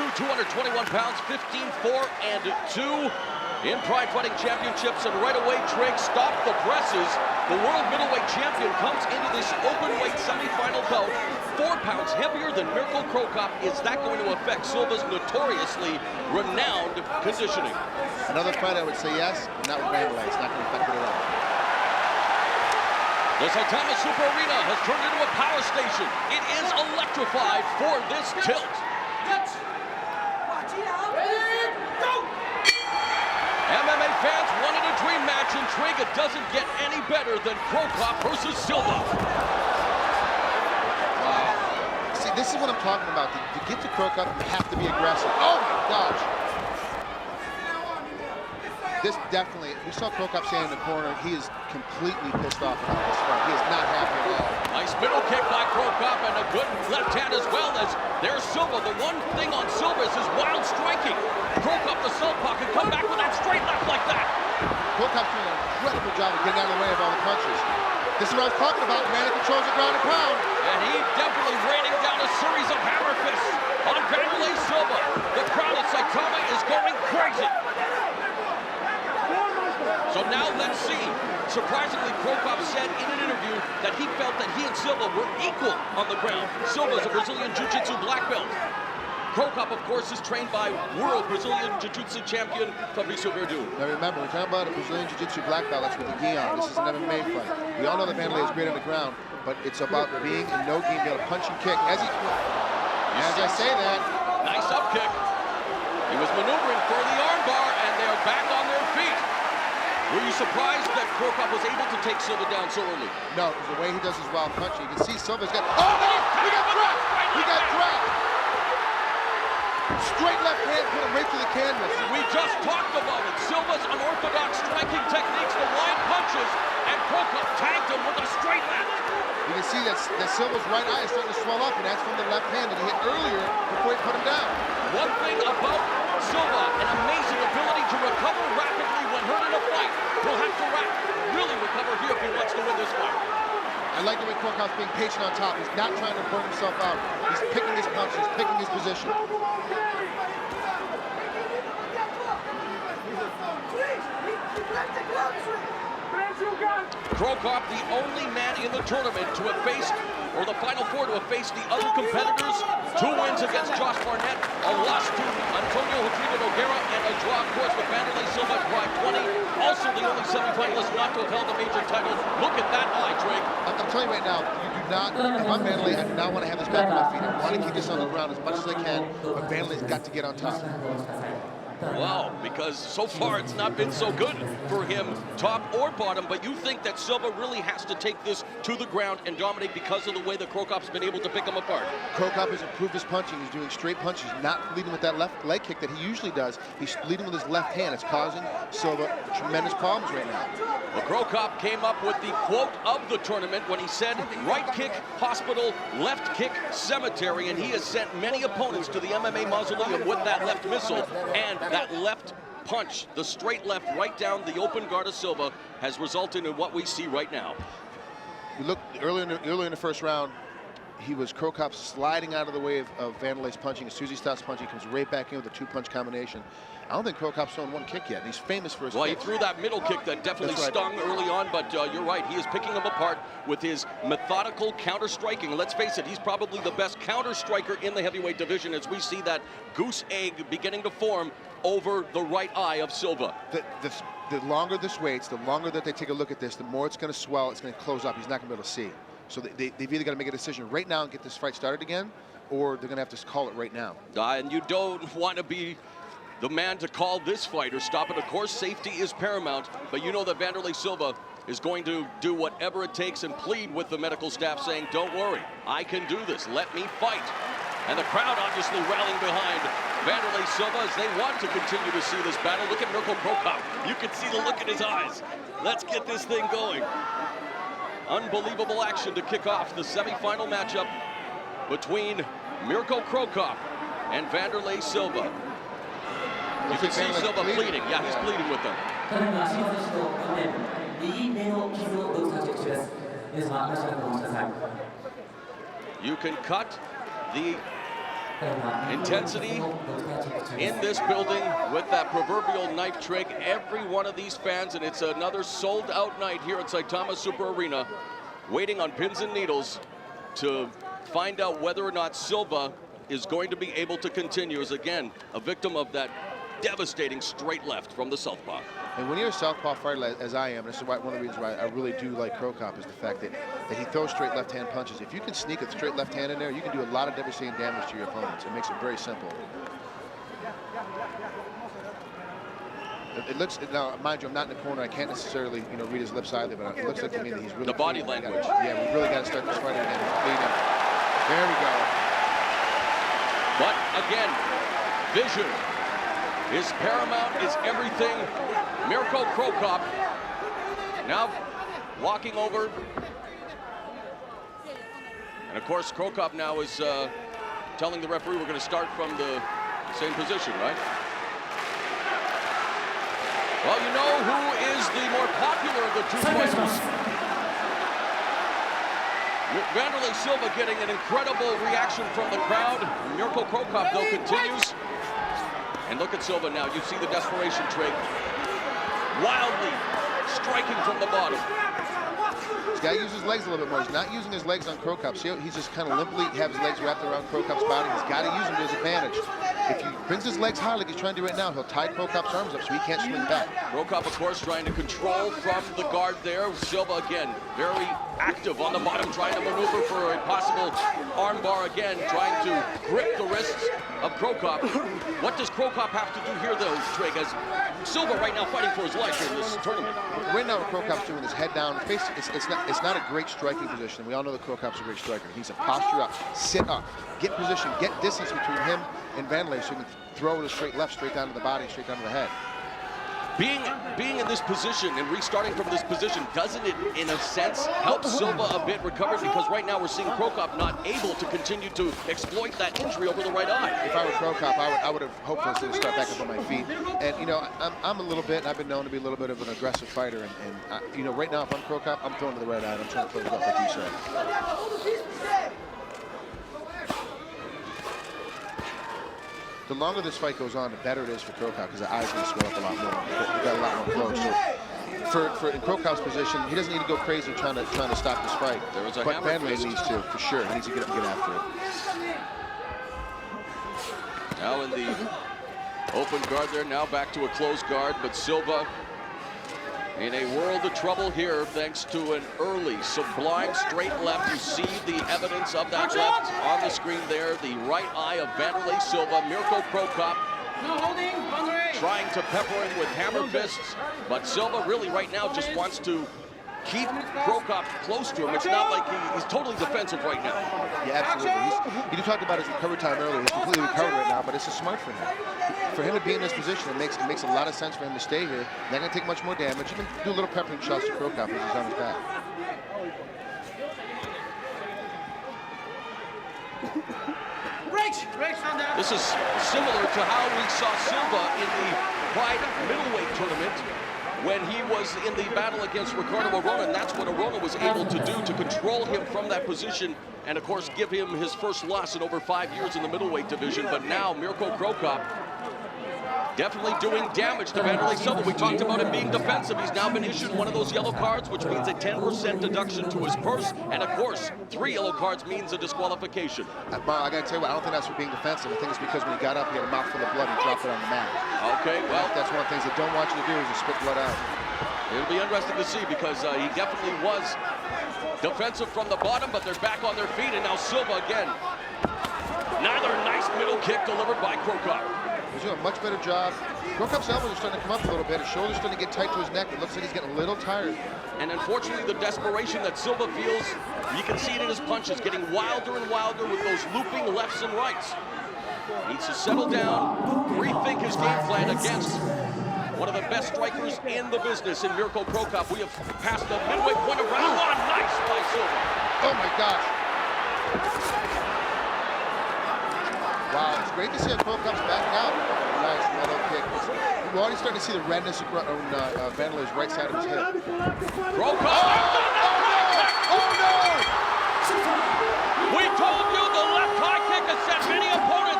221 pounds, 15-4-2 in Pride Fighting Championships, and right away, Trigg stopped the presses. The world middleweight champion comes into this openweight semifinal bout 4 pounds heavier than Mirko Cro. Is that going to affect Silva's notoriously renowned conditioning? Another fight, I would say yes, but not with Wanderlei. It's not going to affect it at all. The Saitama Super Arena has turned into a power station. It is electrified for this tilt. MMA fans wanted a dream match in Trigg. It doesn't get any better than Cro Cop versus Silva. Wow. See, this is what I'm talking about. To get to Cro Cop, you have to be aggressive. Oh my gosh. This definitely, we saw Cro Cop standing in the corner. He is completely pissed off about this fight. He is not happy at all. Nice middle kick by Cro Cop and a good left hand as well, as there's Silva. The one thing on Silva is his wild striking. Cro Cop, the southpaw, can come back with that straight left like that. Cro Cop's doing an incredible job of getting out of the way of all the punches. This is what I was talking about. The man that controls the ground and pound. And he definitely raining down a series of hammer fists on Wanderlei Silva. The crowd at Saitama is going crazy. So now let's see. Surprisingly, Cro Cop said in an interview that he felt that he and Silva were equal on the ground. Silva's a Brazilian Jiu-Jitsu black belt. Cro Cop, of course, is trained by world Brazilian Jiu-Jitsu champion Filipović. Now remember, we're talking about a Brazilian Jiu-Jitsu black belt. That's with the gi on. This is an MMA fight. We all know that Wanderlei is great on the ground, but it's about being in no gi, being able to punch and kick. As I say that, nice up kick. He was maneuvering for the armbar, and they're back on their feet. Were you surprised that Cro Cop was able to take Silva down so early? No, because the way he does his wild punching, you can see Silva's got. Oh no! He got dropped! He got dropped! Straight left hand put him right through the canvas. We just talked about it. Silva's unorthodox striking techniques, the wide punches, and Cro Cop tagged him with a straight left. You can see that Silva's right eye is starting to swell up, and that's from the left hand that he hit earlier before he put him down. One thing about Silva, an amazing ability to recover rapidly when hurt in a fight. He'll have to really recover here if he wants to win this fight. I like the way Cro Cop's being patient on top. He's not trying to burn himself out. He's picking his punches, picking his position. Cro Cop, the only man in the tournament to have faced, or the Final Four to have faced the other competitors. 2 wins against Josh Barnett, a loss to Antonio Rodrigo Nogueira, and a draw, of course, with Wanderlei Silva at Pride 20. Also the only semifinalist not to have held a major title. Look at that eye, Trigg. I'm telling you right now, you do not, if I'm Wanderlei, I do not want to have this back on my feet. I want to keep this on the ground as much as I can, but Wanderlei's got to get on top. Wow, because so far it's not been so good for him, top or bottom, but you think that Silva really has to take this to the ground and dominate because of the way that Cro Cop's been able to pick him apart. Cro Cop has improved his punching. He's doing straight punches, not leading with that left leg kick that he usually does. He's leading with his left hand. It's causing Silva tremendous problems right now. Well, Cro Cop came up with the quote of the tournament when he said, right kick, hospital, left kick, cemetery, and he has sent many opponents to the MMA mausoleum with that left missile, and that left punch, the straight left right down the open guard of Silva, has resulted in what we see right now. We looked earlier in the first round, Cro Cop sliding out of the way of Wanderlei's punching. As soon as he stops punching, he comes right back in with a 2-punch combination. I don't think Cro Cop's thrown one kick yet. He's famous for his Well, kicks. he threw that middle kick that definitely stung early on, but you're right. He is picking him apart with his methodical counter-striking. Let's face it, he's probably the best counter-striker in the heavyweight division as we see that goose egg beginning to form over the right eye of Silva. The longer this waits, the longer that they take a look at this, the more it's going to swell, it's going to close up. He's not going to be able to see. So they've either got to make a decision right now and get this fight started again, or they're going to have to call it right now. And you don't want to be the man to call this fight or stop it. Of course, safety is paramount, but you know that Wanderlei Silva is going to do whatever it takes and plead with the medical staff saying, don't worry, I can do this, let me fight. And the crowd obviously rallying behind Wanderlei Silva as they want to continue to see this battle. Look at Mirko Cro. You can see the look in his eyes. Let's get this thing going. Unbelievable action to kick off the semifinal matchup between Mirko Cro and Wanderlei Silva. You can see Silva bleeding. Yeah, he's bleeding with them. You can cut the Intensity in this building with that proverbial knife trick. Every one of these fans, and it's another sold-out night here at Saitama Super Arena, waiting on pins and needles to find out whether or not Silva is going to be able to continue as, again, a victim of that devastating straight left from the southpaw. And when you're a southpaw fighter, as I am, this is one of the reasons why I really do like Cro Cop, is the fact that he throws straight left-hand punches. If you can sneak a straight left hand in there, you can do a lot of devastating damage to your opponents. It makes it very simple. It looks, now, mind you, I'm not in the corner. I can't necessarily, read his lips either, but it looks like to me that he's really... The body language. Yeah, we really got to start this fight again. There we go. But again, vision is paramount, is everything. Mirko Cro Cop now walking over. And of course, Cro Cop now is telling the referee we're going to start from the same position, right? Well, you know who is the more popular of the two fighters. Wanderlei Silva getting an incredible reaction from the crowd. Mirko Cro Cop, though, continues. And look at Silva now. You see the desperation trick. Wildly striking from the bottom. He's got to use his legs a little bit more. He's not using his legs on Cro Cop. See, he's just kind of limply have his legs wrapped around Cro Cop's body. He's got to use them to his advantage. If he brings his legs high like he's trying to do right now, he'll tie Cro Cop's arms up so he can't swing back. Cro Cop, of course, trying to control from the guard there. Silva, again, very active on the bottom, trying to maneuver for a possible armbar again, trying to grip the wrists of Cro Cop. What does Cro Cop have to do here, though, Trig, as Silva right now fighting for his life in this tournament? Right now, what Cro Cop's doing is head down. It's not a great striking position. We all know that Cro Cop's a great striker. He needs to posture up, sit up, get position, get distance between him and Wanderlei so he can throw the straight left, straight down to the body, straight down to the head. Being in this position and restarting from this position, doesn't it, in a sense, help Silva a bit recover? Because right now we're seeing Cro Cop not able to continue to exploit that injury over the right eye. If I were Cro Cop, I would have hoped for us to start back up on my feet. And, I'm a little bit, I've been known to be a little bit of an aggressive fighter. And right now, if I'm Cro Cop, I'm throwing to the right eye. I'm trying to close it up, like you said. The longer this fight goes on, the better it is for Cro Cop because the eyes are going to swell up a lot more. They've got a lot more close. So in Cro Cop's position, he doesn't need to go crazy trying to stop this fight. But Wanderlei needs to, for sure. He needs to get up and get after it. Now in the open guard there, now back to a closed guard, but Silva in a world of trouble here thanks to an early sublime straight left. You see the evidence of that left on the screen there. The right eye of Wanderlei Silva. Mirko Cro Cop trying to pepper him with hammer fists, but Silva really right now just wants to keep Cro Cop close to him. It's not like he's totally defensive right now. Yeah, absolutely. You talked about his recovery time earlier. He's completely recovered right now, but it's just smart for him. For him to be in this position, it makes a lot of sense for him to stay here. Not going to take much more damage. You can do a little peppering shots to Cro Cop as he's on his back. This is similar to how we saw Silva in the PRIDE middleweight tournament when he was in the battle against Ricardo Arona, and that's what Arona was able to do to control him from that position and, of course, give him his first loss in over 5 years in the middleweight division. But now Mirko Cro Cop definitely doing damage to Wanderlei Silva. We talked about him being defensive. He's now been issued one of those yellow cards, which means a 10% deduction to his purse. And of course, 3 yellow cards means a disqualification. I got to tell you what, I don't think that's for being defensive. I think it's because when he got up, he had a mouthful of blood and dropped it on the mat. Okay, well, that's one of the things they don't want you to do is to spit blood out. It'll be interesting to see because he definitely was defensive from the bottom, but they're back on their feet, and now Silva again. Another nice middle kick delivered by Cro Cop. He's doing a much better job. Cro Cop's elbows are starting to come up a little bit. His shoulder's starting to get tight to his neck. It looks like he's getting a little tired. And unfortunately, the desperation that Silva feels, you can see it in his punches, getting wilder and wilder with those looping lefts and rights. He needs to settle down, rethink his game plan against one of the best strikers in the business in Mirko Cro Cop. We have passed the midway point of round 1. Nice by Silva. Oh my gosh. Wow, it's great to see how Cro Cop's backing out. Nice middle kick. We're already starting to see the redness on Wanderlei's right side of his hip. Cro Cop! Oh no! We told you the left high kick has set many opponents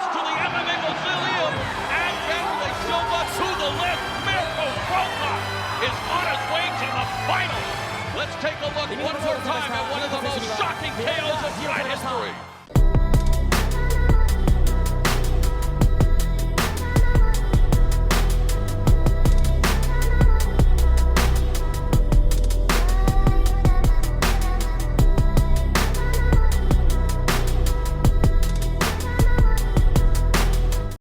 Let's take a look one more time at one of the most shocking KOs of PRIDE history.